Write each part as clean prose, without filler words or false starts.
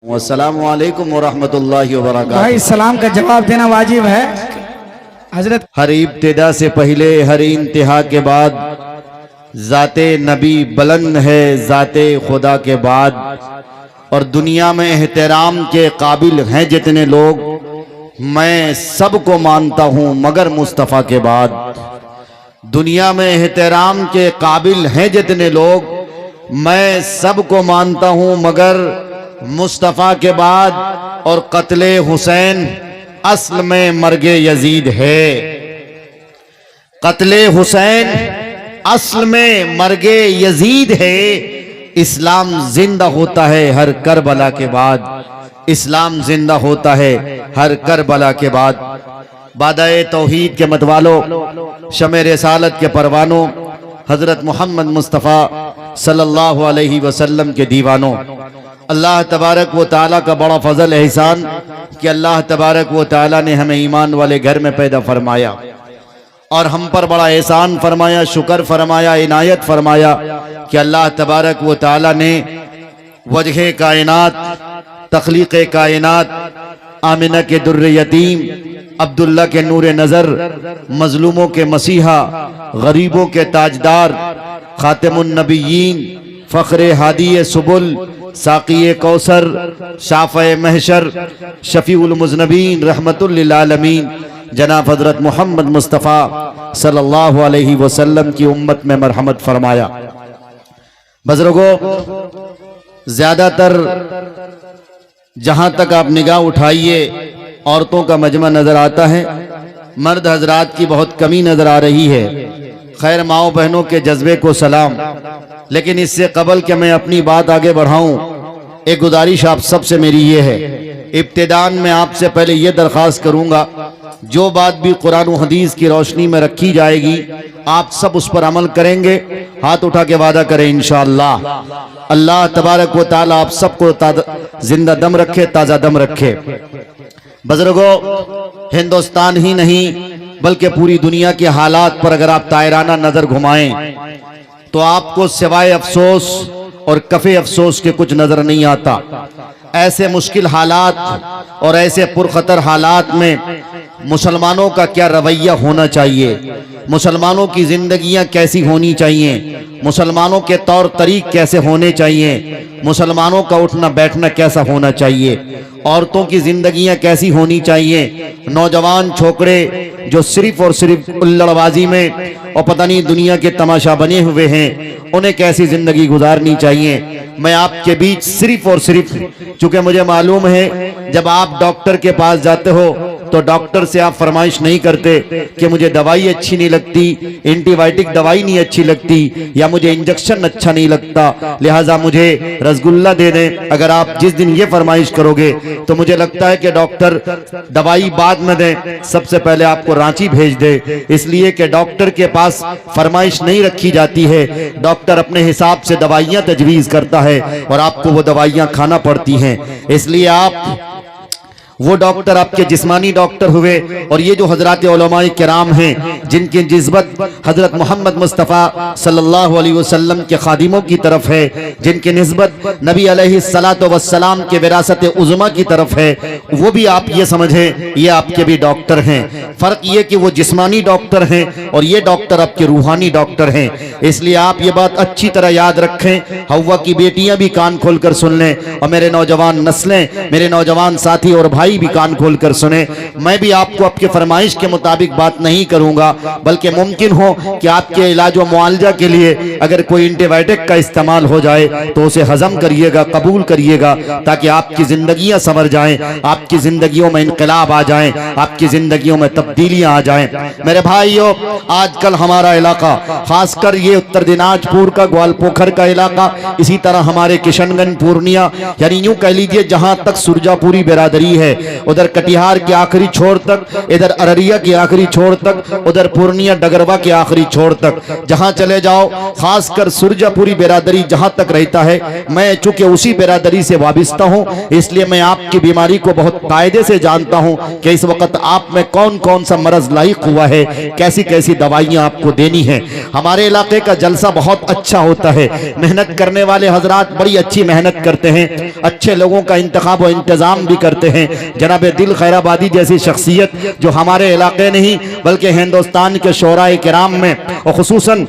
अस्सलामु अलैकुम वरहमतुल्लाहि वबरकातुहू। भाई सलाम का जवाब देना वाजिब है हजरत। हर इब्तिदा से पहले हर इंतहा के बाद ज़ाते नबी बुलंद है ज़ाते खुदा के बाद। और दुनिया में एहतराम के काबिल हैं जितने लोग, मैं सबको मानता हूँ मगर मुस्तफ़ा के बाद। दुनिया में एहतराम के काबिल हैं जितने लोग, मैं सबको मानता हूँ मगर मुस्तफ़ा के बाद। और कत्ले हुसैन असल में मर्गे यजीद है। कत्ले हुसैन असल में मर्गे यजीद है। इस्लाम जिंदा होता है हर करबला के बाद। इस्लाम जिंदा होता है हर करबला के बाद। बादाए तौहीद के मतवालों, शमे रिसालत के परवानों, हजरत मोहम्मद मुस्तफ़ा सल्लल्लाहु अलैहि वसल्लम के दीवानों, अल्लाह तबारक व ताला का बड़ा फजल एहसान कि अल्लाह तबारक व ताला ने हमें ईमान वाले घर में पैदा फरमाया और हम पर बड़ा एहसान फरमाया, शुक्र फरमाया, इनायत फरमाया कि अल्लाह तबारक व ताला ने वजह कायनात, तख्लीक कायनात, आमिना के दुर्र यतीम, अब्दुल्ला के नूर नज़र, मजलूमों के मसीहा, गरीबों के ताजदार, खातिमुन नबिय्यीन, फ़ख्रे हादी सुबुल, साक़ी कौसर, शाफ़े महशर, शफ़ीउल मुज़नबीन, रहमतुल लिल आलमीन, जनाब हज़रत मोहम्मद मुस्तफ़ा सल्लल्लाहु अलैहि वसल्लम की उम्मत में मरहमत फरमाया। बुज़ुर्गों, ज़्यादातर जहाँ तक आप निगाह उठाइए औरतों का मजमा नज़र आता है, मर्द हजरात की बहुत कमी नज़र आ रही है। खैर, माओ बहनों के जज्बे को सलाम। लेकिन इससे कबल कि मैं अपनी बात आगे बढ़ाऊं, एक गुजारिश आप सबसे मेरी ये है, इब्तिदान में आपसे पहले ये दरख्वास्त करूंगा, जो बात भी कुरान और हदीस की रोशनी में रखी जाएगी आप सब उस पर अमल करेंगे। हाथ उठा के वादा करें इंशाअल्लाह। अल्लाह तबारक व ताला आप सबको जिंदा दम रखे, ताज़ा दम रखे। बुजुर्गों, हिंदुस्तान ही नहीं बल्कि पूरी दुनिया के हालात पर अगर आप तायराना नजर घुमाएं तो आपको सिवाय अफसोस और कफे अफसोस के कुछ नजर नहीं आता। ऐसे मुश्किल हालात और ऐसे पुरखतर हालात में मुसलमानों का क्या रवैया होना चाहिए, मुसलमानों की जिंदगियां कैसी होनी चाहिए, मुसलमानों के तौर तरीक कैसे होने चाहिए, मुसलमानों का उठना बैठना कैसा होना चाहिए, औरतों की जिंदगियां कैसी होनी चाहिए, नौजवान छोकरे जो सिर्फ और सिर्फ उल्लड़बाजी में और पता नहीं दुनिया के तमाशा बने हुए हैं, उन्हें कैसी जिंदगी गुजारनी चाहिए। मैं आपके बीच सिर्फ और सिर्फ, चूंकि मुझे मालूम है जब आप डॉक्टर के पास जाते हो तो डॉक्टर से आप फरमाइश नहीं करते कि मुझे दवाई अच्छी नहीं लगती, एंटीबायोटिक दवाई नहीं अच्छी लगती, या मुझे इंजेक्शन अच्छा नहीं लगता लिहाजा मुझे रसगुल्ला दे दें। अगर आप जिस दिन ये फरमाइश करोगे तो मुझे लगता है कि डॉक्टर दवाई बाद में दें, सबसे पहले आपको रांची भेज दे, इसलिए कि डॉक्टर के पास फरमाइश नहीं रखी जाती है। डॉक्टर अपने हिसाब से दवाइयां तजवीज़ करता है और आपको वो दवाइयां खाना पड़ती हैं। इसलिए आप वो डॉक्टर आपके जिस्मानी डॉक्टर हुए, और ये जो हजरात उलमाए किराम हैं जिनकी निस्बत हजरत मोहम्मद मुस्तफ़ा सल्लल्लाहु अलैहि वसल्लम के खादिमों की तरफ है, जिनकी निस्बत नबी अलैहिस्सलातु वस्सलाम के विरासत उज़्मा की तरफ है, वो भी आप ये समझें ये आपके भी डॉक्टर हैं। फ़र्क ये कि वो जिस्मानी डॉक्टर हैं और ये डॉक्टर आपके रूहानी डॉक्टर हैं। इसलिए आप ये बात अच्छी तरह याद रखें। हव्वा की बेटियां भी कान खोल कर सुन लें और मेरे नौजवान नस्लें, मेरे नौजवान साथी और भाई भी कान खोल कर सुने। मैं भी आपको आपके फरमाइश के मुताबिक बात नहीं करूंगा, बल्कि मुमकिन हो कि आपके इलाज और मुआलजा के लिए अगर कोई एंटीबायोटिक का इस्तेमाल हो जाए तो उसे हजम करिएगा, कबूल करिएगा, ताकि आपकी जिंदगियां संवर जाएं, आपकी जिंदगियों में इनकलाब आ जाएं, आपकी जिंदगियों में तब्दीलियां आ जाएं। मेरे भाइयों, आजकल हमारा इलाका, खासकर ये उत्तर दिनाजपुर का ग्वालपोखर का इलाका, इसी तरह हमारे किशनगंज, पूर्णिया, यानी यूं कह लीजिए जहां तक सुरजापुरी बिरादरी है, उधर कटिहार के आखिरी छोर तक, इधर अररिया के आखिरी छोर तक, उधर पूर्णिया डगरवा के आखिरी छोर तक, जहां चले जाओ, खासकर सुरजापुरी बिरादरी जहां तक रहता है, मैं चूंकि उसी बिरादरी से वाबिस्ता हूं, इसलिए मैं आपकी बीमारी को बहुत कायदे से जानता हूं कि इस वक्त आप में कौन कौन सा मरज लाइक हुआ है, कैसी कैसी दवाइयां आपको देनी है। हमारे इलाके का जलसा बहुत अच्छा होता है, मेहनत करने वाले हजरात बड़ी अच्छी मेहनत करते हैं, अच्छे लोगों का इंतखाब और इंतजाम भी करते हैं। जनाब दिल खैराबादी जैसी शख्सियत जो हमारे इलाके नहीं बल्कि हिंदुस्तान के शोराए किराम में और खुसूसन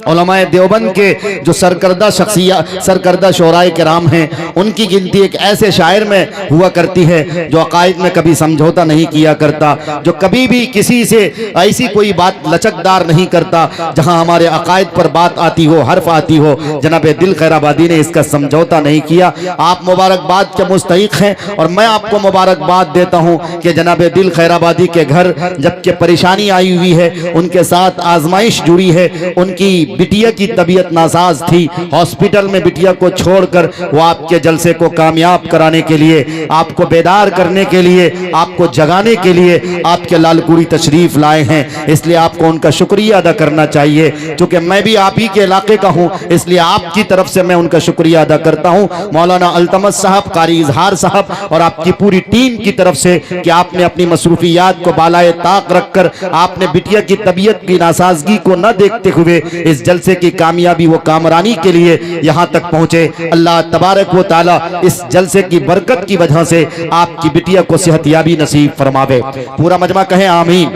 उलमाए देवबंद के जो सरकर्दा शोराए किराम हैं, उनकी गिनती एक ऐसे शायर में हुआ करती है जो अकायद में कभी समझौता नहीं किया करता, जो कभी भी किसी से ऐसी कोई बात लचकदार नहीं करता जहां हमारे अकायद पर बात आती हो, हर्फ आती हो। जनाब दिल खैराबादी ने इसका समझौता नहीं किया। आप मुबारकबाद के मुस्तहिक हैं और मैं आपको मुबारकबाद देता हूं कि जनाब दिल खैराबादी के घर जबकि परेशानी आई हुई है, उनके साथ आजमाइश जुड़ी है। उनकी बिटिया की तबीयत नासाज थी, हॉस्पिटल में बिटिया को छोड़कर वो आपके जलसे को कामयाब कराने के लिए, आपको बेदार करने के लिए, आपको जगाने के लिए आपके लालकुड़ी तशरीफ लाए हैं। इसलिए आपको उनका शुक्रिया अदा करना चाहिए। क्योंकि मैं भी आप ही के इलाके का हूं, इसलिए आपकी तरफ से मैं उनका शुक्रिया अदा करता हूं। मौलाना अल्तमस साहब, कारी इजहार साहब और आपकी पूरी टीम की तरफ से कि आपने अपनी मसरूफियात को बालाए ताक रखकर आपने बिटिया की तबीयत की नासाजगी को न देखते हुए इस जलसे की कामयाबी व कामरानी के लिए यहां तक पहुंचे। अल्लाह तबारक व तआला इस जलसे की बरकत की वजह से आपकी बिटिया को सेहतयाबी नसीब फरमावे। पूरा मजमा कहे आमीन।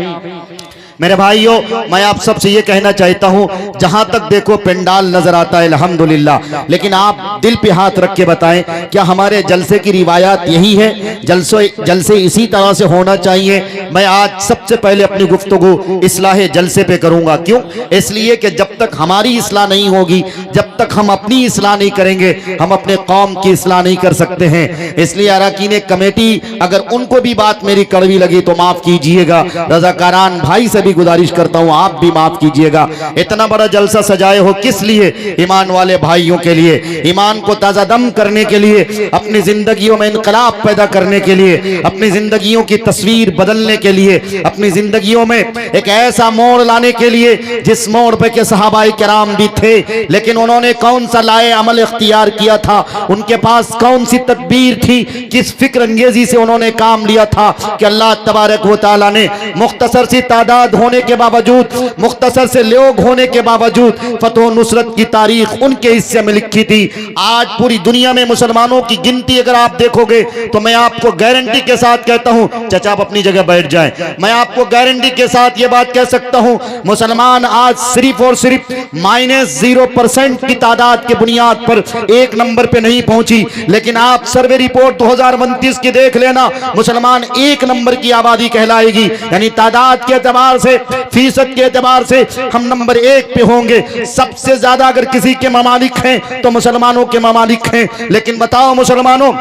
मेरे भाइयों, मैं आप सबसे ये कहना चाहता हूं, जहां तक देखो पंडाल नजर आता है अल्हम्दुलिल्लाह, लेकिन आप दिल पे हाथ रख के बताएं, क्या हमारे जलसे की रिवायात यही है? जलसे इसी तरह से होना चाहिए? मैं आज सबसे पहले अपनी गुफ्तगू इस्लाह जलसे पे करूंगा। क्यों? इसलिए कि जब तक हमारी इस्लाह नहीं होगी, जब तक हम अपनी इस्लाह नहीं करेंगे, हम अपने कौम की इस्लाह नहीं कर सकते हैं। इसलिए अरकान कमेटी, अगर उनको भी बात मेरी कड़वी लगी तो माफ कीजिएगा। रज़ाकारान भाई से भी गुजारिश करता हूं, आप भी माफ कीजिएगा। इतना बड़ा जलसा सजाए हो किस लिए? ईमान वाले भाइयों के लिए, ईमान को ताजा दम करने के लिए, अपनी जिंदगियों में इनकलाब पैदा करने के लिए, अपनी जिंदगियों की तस्वीर बदलने के लिए, अपनी जिंदगियों में एक ऐसा मोड़ लाने के लिए जिस मोड़ पे के सहाबाए किराम भी थे, लेकिन उन्होंने कौन सा लाए अमल इख्तियार किया था, उनके पास कौन सी तदबीर थी, किस फिक्र अंगेजी से उन्होंने काम लिया था कि अल्लाह तबारक व तआला ने मुख्तसर सी तादाद होने के बावजूद, मुख्तसर से लोग होने के बावजूद फतह नुसरत की तारीख उनके हिस्से में लिखी थी। आज पूरी दुनिया में मुसलमानों की गिनती अगर आप देखोगे तो मैं आपको गारंटी के साथ कहता हूं, चाचा आप अपनी जगह बैठ जाएं, मैं आपको गारंटी के साथ ये बात कह सकता हूं, मुसलमान आज सिर्फ और सिर्फ -0% की तादाद की बुनियाद पर एक नंबर पे नहीं पहुंची। लेकिन आप सर्वे रिपोर्ट 2029 की देख लेना, मुसलमान एक नंबर की आबादी कहलाएगी, यानी तादाद के एतबार से, फीसद के एतबार से हम नंबर 1 पे होंगे। सबसे ज्यादा अगर किसी के ममालिक हैं तो मुसलमानों के ममालिक हैं। लेकिन बताओ मुसलमानों,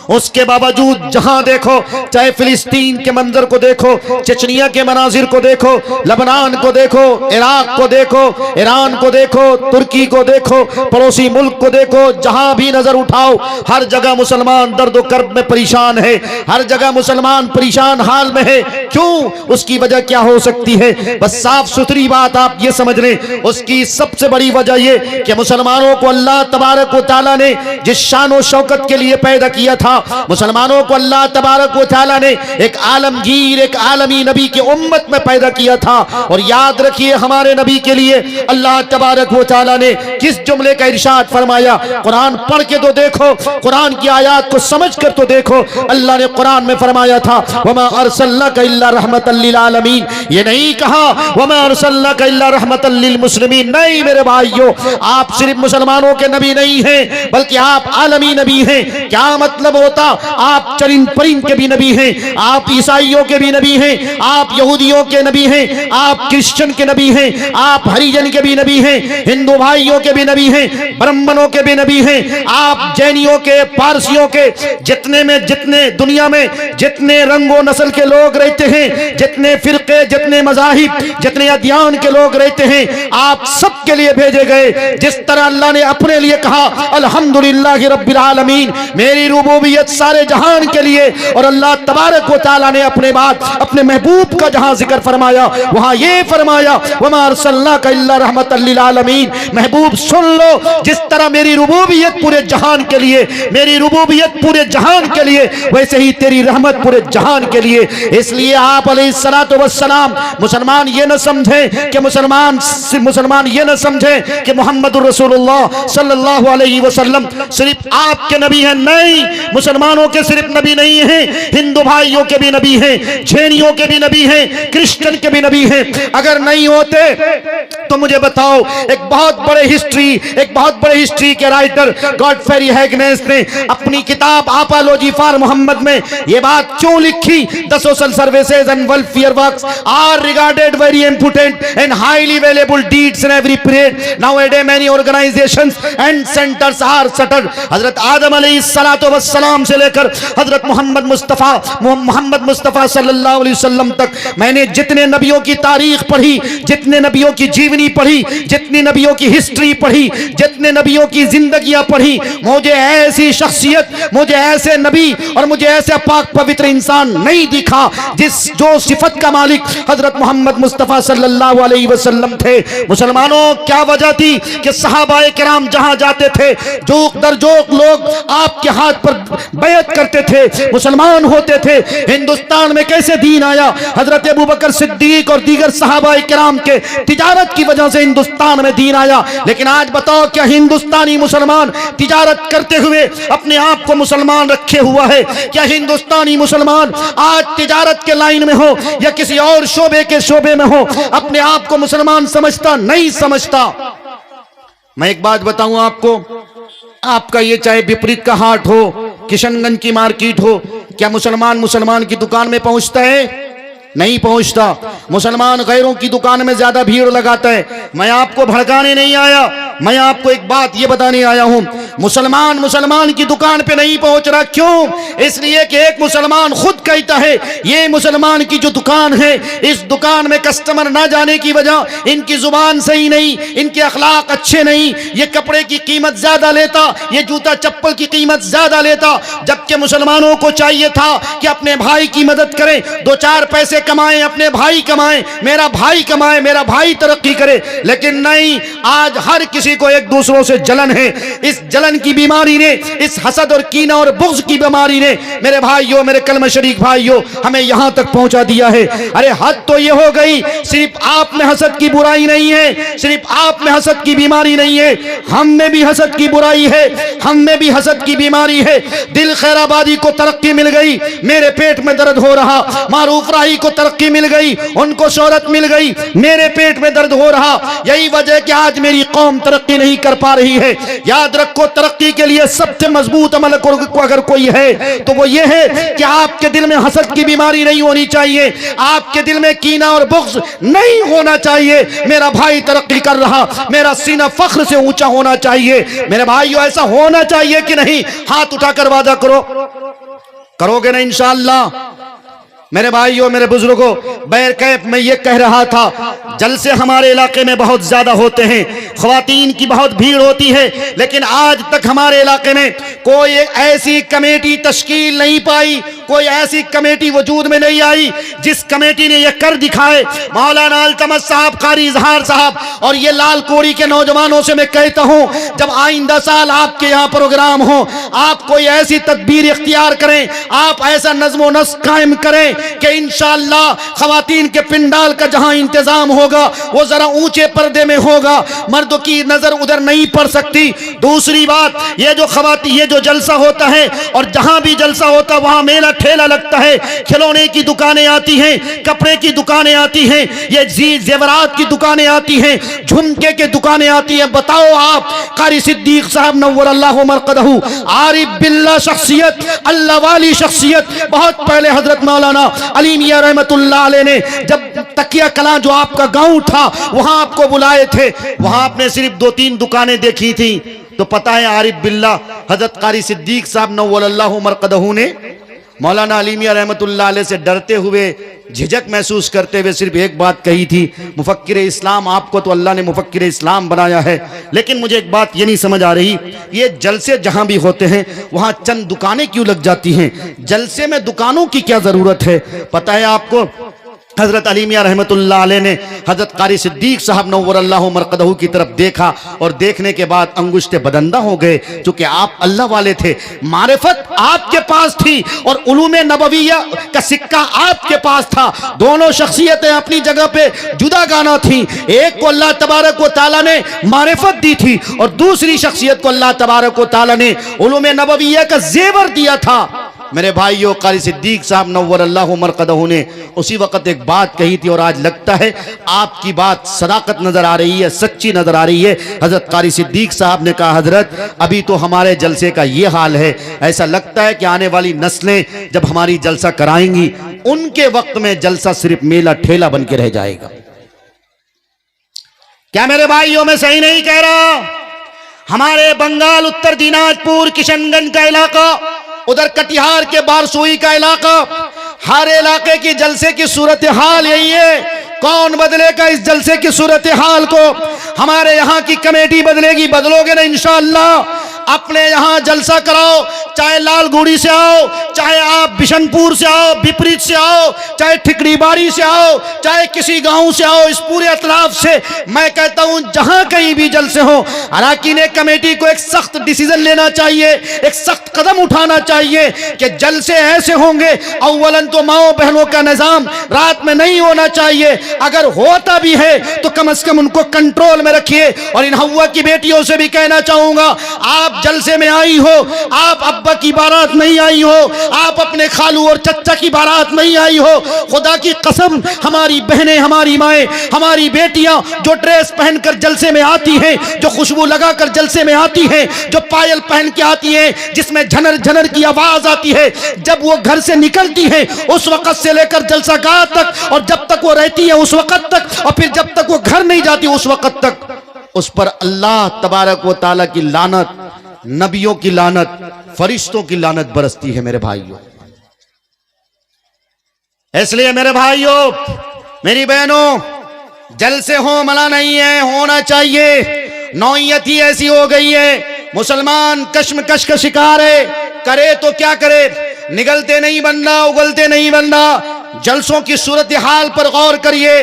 उसके बावजूद जहां देखो, चाहे फिलिस्तीन के मंजर को देखो, चचनिया के मनाजिर को देखो, लबनान को देखो, इराक को देखो, ईरान को देखो, तुर्की को देखो, पड़ोसी मुल्क को देखो, जहां भी नजर उठाओ हर जगह मुसलमान दर्द कर्ब में परेशान है, हर जगह मुसलमान परेशान हाल में है। क्यों? उसकी वजह क्या हो सकती है? बस साफ सुथरी बात आप ये समझ लें, उसकी सबसे बड़ी वजह ये कि मुसलमानों को अल्लाह तबारक व तआला ने जिस शान और शौकत के लिए पैदा किया था, मुसलमानों को अल्लाह तबारक व तआला ने एक आलमगीर, एक आलमी नबी के उम्मत में पैदा किया था। और याद रखिए, हमारे नबी के लिए अल्लाह तबारक व तआला ने किस जुमले का इरशाद फरमाया। कुरान पढ़ के तो देखो, कुरान की आयत को समझ कर तो देखो। अल्लाह ने कुरान में फरमाया था, वमा अरसलनाका इल्ला रहमतल लिल आलमीन। ये नहीं कहा वमा अरसलनाका इल्ला रहमतल लिल मुस्लिमीन। नहीं मेरे भाइयों, आप सिर्फ मुसलमानों के नबी नहीं हैं, बल्कि आप आलमी नबी हैं। क्या मतलब होता? आप चरिंद परिंद के भी नबी हैं, आप ईसाइयों के भी नबी हैं, आप यहूदियों के नबी हैं, आप क्रिश्चियन के नबी हैं, आप हरिजन के भी नबी हैं, हिंदू भाइयों के भी नबी हैं, ब्राह्मणों के भी नबी हैं, आप जैनियों के, पारसियों के, जितने दुनिया में जितने रंगों नस्ल के लोग रहते हैं, जितने फिरके, जितने मज़ाहिब, जितने अदियान के लोग रहते हैं, आप सबके लिए भेजे गए। जिस तरह अल्लाह ने अपने लिए कहा अल्हम्दुलिल्लाहि रब्बिल आलमीन, मेरी रुबूबियत रूबूबियत सारे जहान के लिए, और अल्लाह तबारक व तआला ने अपने बाद अपने महबूब का जहां जिक्र फरमाया वहां ये फरमाया वमा अरसलनाका इल्ला रहमतल लिल आलमीन। महबूब सुन लो, जिस तरह मेरी रूबूबियत पूरे जहान के लिए, मेरी रूबूबियत पूरे जहान के लिए, वैसे ही तेरी रहमत पूरे जहान के लिए। इसलिए आप अलैहिस्सलातु वस्सलाम मुसलमान ये न समझे कि मुसलमान ये न समझे कि मोहम्मदुर रसूलुल्लाह सल्लल्लाहु अलैहि वसल्लम सिर्फ आपके नबी हैं। नहीं, मुसलमानों के सिर्फ नबी नहीं हैं, हिंदू भाइयों के भी नबी हैं, जैनियों के भी नबी हैं, क्रिश्चियन के भी नबी हैं। अगर नहीं होते तो मुझे बताओ, एक बहुत बड़े हिस्ट्री के राइटर गॉडफ्री हैगनेस ने अपनी किताब आपोलॉजी फॉर मोहम्मद में ये बात क्यों लिखी? The social services and welfare works are regarded very important and highly valuable deeds in every period. Nowadays many organisations and centres are shattered. हजरत आदम अलैहिस्सलातु वस्सलाम से लेकर हजरत मोहम्मद मुस्तफा सल्लल्लाहु अलैहि वसल्लम तक मैंने जितने नबियों की तारीख पढ़ी, जितने नबियों की जीवनी पढ़ी, जितनी नबियों की हिस्ट्री पढ़ी, जितने नबियों की जिंदगियां पढ़ी, मुझे ऐसी शख्सियत, मुझे ऐसे नबी और मुझे ऐसा पाक पवित्र इंसान नहीं दिखा जो सिफत का मालिक हजरत मोहम्मद मुस्तफा सल्लल्लाहु अलैहि वसल्लम थे। मुसलमानों, क्या वजह थी कि सहाबाए किराम जहां जाते थे जोक दर जोक लोग आपके हाथ पर बैत करते थे, मुसलमान होते थे। हिंदुस्तान में कैसे दीन आया? हजरत अबू बकर सिद्दीक और दीगर सहाबाए किराम के तिजारत की वजह से हिंदुस्तान में दीन आया। लेकिन आज बताओ, क्या हिंदुस्तानी मुसलमान तिजारत करते हुए अपने आप को मुसलमान रखे हुआ है? क्या हिंदुस्तानी मुसलमान आज तिजारत के लाइन में हो या किसी और शोबे में हो, अपने आप को मुसलमान समझता? नहीं समझता। मैं एक बात बताऊं आपको, आपका ये चाहे विपरीत का हाट हो, किशनगंज की मार्केट हो, क्या मुसलमान की दुकान में पहुंचता है? नहीं पहुंचता। मुसलमान गैरों की दुकान में ज्यादा भीड़ लगाता है। मैं आपको भड़काने नहीं आया, मैं आपको एक बात ये बताने आया हूं, मुसलमान की दुकान पे नहीं पहुंच रहा। क्यों? इसलिए कि एक मुसलमान खुद कहता है ये मुसलमान की जो दुकान है, इस दुकान में कस्टमर ना जाने की वजह इनकी जुबान सही नहीं, इनके अखलाक अच्छे नहीं, ये कपड़े की कीमत ज्यादा लेता, ये जूता चप्पल की कीमत ज्यादा लेता। जबकि मुसलमानों को चाहिए था कि अपने भाई की मदद करें, दो चार पैसे कमाएं, अपने भाई कमाएं, मेरा भाई कमाए, मेरा भाई तरक्की करे। लेकिन नहीं, आज हर किसी को एक दूसरों से जलन है। इस जलन की बीमारी ने, इस हसद और कीना और बुग़्ज़ की बीमारी ने मेरे भाइयों, मेरे कलमा शरीक भाइयों, हमें यहां तक पहुंचा दिया है। अरे हद तो ये हो गई, सिर्फ आप में हसद की बुराई नहीं है, सिर्फ आप में हसद की बीमारी नहीं है, हम में भी हसद की बुराई है, हम में भी हसद की बीमारी है। दिल खैराबादी को तरक्की मिल गई, मेरे पेट में दर्द हो रहा। मारूफ राही को तरक्की मिल गई, उनको शोहरत मिल गई, मेरे पेट में दर्द हो रहा। यही वजह कि आज मेरी कौम तरक्की नहीं कर पा रही है। याद रखो, तरक्की के लिए सबसे मजबूत अमल अगर कोई है तो वो ये है कि आपके दिल में हसद की बीमारी नहीं होनी चाहिए, आपके दिल में कीना और बुग़्ज़ नहीं होना चाहिए। मेरा भाई तरक्की कर रहा, मेरा सीना फख्र से ऊंचा होना चाहिए। मेरे भाइयों, ऐसा होना चाहिए कि नहीं? हाथ उठाकर वादा करो, करोगे ना इंशाअल्लाह? मेरे भाइयों, मेरे बुजुर्गों, बैरकैफ में ये कह रहा था, जलसे हमारे इलाके में बहुत ज्यादा होते हैं, ख्वातीन की बहुत भीड़ होती है, लेकिन आज तक हमारे इलाके में कोई ऐसी कमेटी तश्कील नहीं पाई, कोई ऐसी कमेटी वजूद में नहीं आई जिस कमेटी ने यह कर दिखाए। मौलाना अल्तमश साहब, कारी इजहार साहब और ये लाल कोड़ी के नौजवानों से मैं कहता हूं, जब आइंदा साल आपके यहाँ प्रोग्राम हो, आप कोई ऐसी तदबीर इख्तियार करें, आप ऐसा नज़्म व नस्क कायम करें कि इंशाअल्लाह ख्वातीन के पिंडाल का जहां इंतजाम होगा वो जरा ऊंचे पर्दे में होगा, मर्दों की नजर उधर नहीं पड़ सकती। दूसरी बात, ये जो जलसा होता है और जहां भी जलसा होता वहां मेला ठेला लगता है, खिलौने की दुकानें आती हैं, कपड़े की दुकानें आती हैं, ये जेवरात की दुकानें आती हैं, झुमके की दुकानें आती हैं। बताओ आप, कारी सिद्दीक साहब नव्वरल्लाहु मरक़दहू, आरिफ बिल्लाह शख्सियत, अल्लाह वाली शख्सियत, बहुत पहले हजरत मौलाना अली मियां रहमतुल्लाह अलैह ने जब तकिया कलां जो आपका गांव था वहां आपको बुलाए थे, वहां आपने सिर्फ 2-3 दुकानें देखी थी, तो पता है आरिफ बिल्लाह हजरत कारी सिद्दीक साहब नव्वरल्लाहु मरक़दहू ने मौलाना अली मियां रहमतुल्लाह अलैह से डरते हुए, झिझक महसूस करते हुए सिर्फ एक बात कही थी, मुफक्किर इस्लाम, आपको तो अल्लाह ने मुफक्किर इस्लाम बनाया है, लेकिन मुझे एक बात ये नहीं समझ आ रही, ये जलसे जहां भी होते हैं वहां चंद दुकानें क्यों लग जाती हैं? जलसे में दुकानों की क्या जरूरत है? पता है आपको, हजरत अली मियां रहमतुल्लाह अलैह ने हजरत कारी सिद्दीक साहब नव्वरल्लाहु मरकदहू की तरफ देखा और देखने के बाद अंगुष्ठे बदंदा हो गए, क्योंकि आप अल्लाह वाले थे, मारिफत आपके पास थी और उलूम नबविया का सिक्का आपके पास था। दोनों शख्सियतें अपनी जगह पे जुदा गाना थी। एक को अल्लाह तबारक व तआला ने मारिफत दी थी और दूसरी शख्सियत को अल्लाह तबारक व तआला ने उलूम नबविया का जेवर दिया था। मेरे भाइयों, कारी सिद्दीक साहब नव्वरल्लाहु मरकदहू ने उसी वक्त एक बात कही थी और आज लगता है आपकी बात सदाकत नजर आ रही है, सच्ची नजर आ रही है। हजरत कारी सिद्दीक साहब ने कहा, हजरत अभी तो हमारे जलसे का ये हाल है, ऐसा लगता है कि आने वाली नस्लें जब हमारी जलसा कराएंगी उनके वक्त में जलसा सिर्फ मेला ठेला बन के रह जाएगा। क्या मेरे भाइयों मैं सही नहीं कह रहा? हमारे बंगाल, उत्तर दिनाजपुर, किशनगंज का इलाका, उधर कटिहार के बारसोई का इलाका, हर इलाके की जलसे की सूरत हाल यही है। कौन बदलेगा इस जलसे की सूरत हाल को? हमारे यहाँ की कमेटी बदलेगी। बदलोगे ना इंशाअल्लाह। अपने यहाँ जलसा कराओ, चाहे लालगुड़ी से आओ, चाहे आप बिशनपुर से आओ, विपरीत से आओ, चाहे ठिकरीबाड़ी से आओ, चाहे किसी गांव से आओ, इस पूरे अतलाफ से मैं कहता हूं जहां कहीं भी जलसे हो, अराकीन कमेटी को एक सख्त डिसीजन लेना चाहिए, एक सख्त कदम उठाना चाहिए कि जलसे ऐसे होंगे। अव्वलन तो माओ बहनों का निजाम रात में नहीं होना चाहिए, अगर होता भी है तो कम से कम उनको कंट्रोल में रखिए। और इन हव्वा की बेटियों से भी कहना चाहूंगा, आप जलसे में आई हो, आप अब्बा की बारात नहीं आई हो, आप अपने खालू और चच्चा की बारात नहीं आई हो। खुदा की कसम, हमारी बहनें, हमारी माएं, हमारी बेटियां जो ड्रेस पहनकर जलसे में आती हैं, जो खुशबू लगाकर जलसे में आती हैं, जो पायल पहन के आती हैं जिसमें झनर झनर की आवाज आती है, जब वो घर से निकलती है उस वक्त से लेकर जलसागाह तक, और जब तक वो रहती है उस वक्त तक, और फिर जब तक वो घर नहीं जाती उस वक्त तक, उस पर अल्लाह तबारक व तआला की लानत, नबियों की लानत, फरिश्तों की लानत बरसती है मेरे भाइयों। इसलिए मेरे भाइयों, मेरी बहनों, जलसे हो मना नहीं है, होना चाहिए। नौयत ही ऐसी हो गई है, मुसलमान कश्मकश का शिकार है, करे तो क्या करे, निगलते नहीं बनना, उगलते नहीं बनना। जलसों की सूरत हाल पर गौर करिए,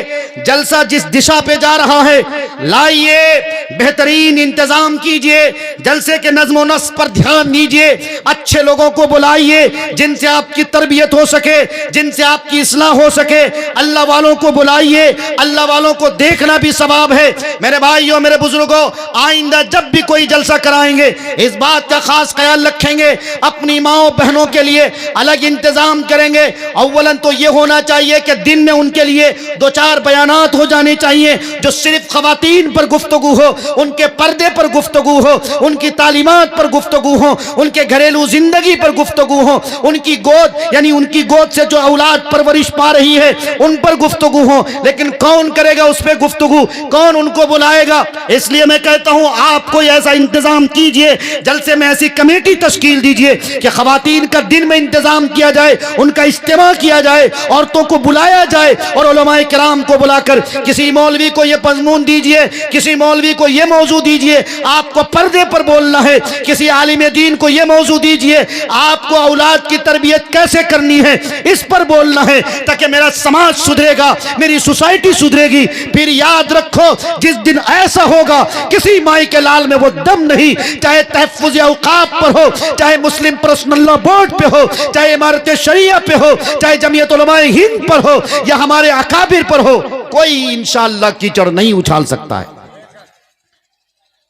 जलसा जिस दिशा पे जा रहा है लाइए, बेहतरीन इंतजाम कीजिए, जलसे के नज़्म नस्क पर ध्यान दीजिए, अच्छे लोगों को बुलाइए जिनसे आपकी तरबियत हो सके, जिनसे आपकी इस्लाह हो सके, अल्लाह वालों को बुलाइए, अल्लाह वालों को देखना भी सवाब है। मेरे भाइयों, मेरे बुजुर्गों, आइंदा जब भी कोई जलसा कराएंगे इस बात का खास ख्याल रखेंगे, अपनी माओ बहनों के लिए अलग इंतजाम करेंगे। अव्वलन तो ये होना चाहिए कि दिन में उनके लिए दो चार बयानात हो जाने चाहिए जो सिर्फ खवातीन पर गुफ्तगू हो, उनके पर्दे पर गुफ्तगू हो, उनकी तालीमात पर गुफ्तगू हो, उनके घरेलू जिंदगी पर गुफ्तगू हो, उनकी गोद यानी उनकी गोद से जो औलाद परवरिश पा रही है उन पर गुफ्तगू हो। लेकिन कौन करेगा उस पर गुफ्तगू, कौन उनको बुलाएगा? इसलिए मैं कहता हूं आप कोई ऐसा इंतजाम कीजिए, जलसे में ऐसी कमेटी तश्कील दीजिए कि खवातीन का दिन में इंतजाम किया जाए, उनका इज्तिमा किया जाए, औरतों को बुलाया जाए और उलमाए किराम को बुलाकर किसी मौलवी को यह मज़मून दीजिए, किसी मौलवी को यह मौजू दीजिए, आपको पर्दे पर बोलना है, किसी आलिम दीन को यह मौजू दीजिए, आपको औलाद की तरबियत कैसे करनी है इस पर बोलना है, ताकि मेरा समाज सुधरेगा, मेरी सोसाइटी सुधरेगी। फिर याद रखो, जिस दिन ऐसा होगा किसी माई के लाल में वो दम नहीं, चाहे तहफ़्फ़ुज़ औक़ाफ़ पर हो, चाहे मुस्लिम पर्सनल लॉ बोर्ड पे हो, चाहे इमारत शरिया पे हो, चाहे जमीयत उलमाए हिंद पर हो या हमारे अकाबिर पर हो, कोई इंशाअल्लाह कीचड़ नहीं उछाल सकता है।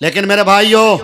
लेकिन मेरे भाइयों,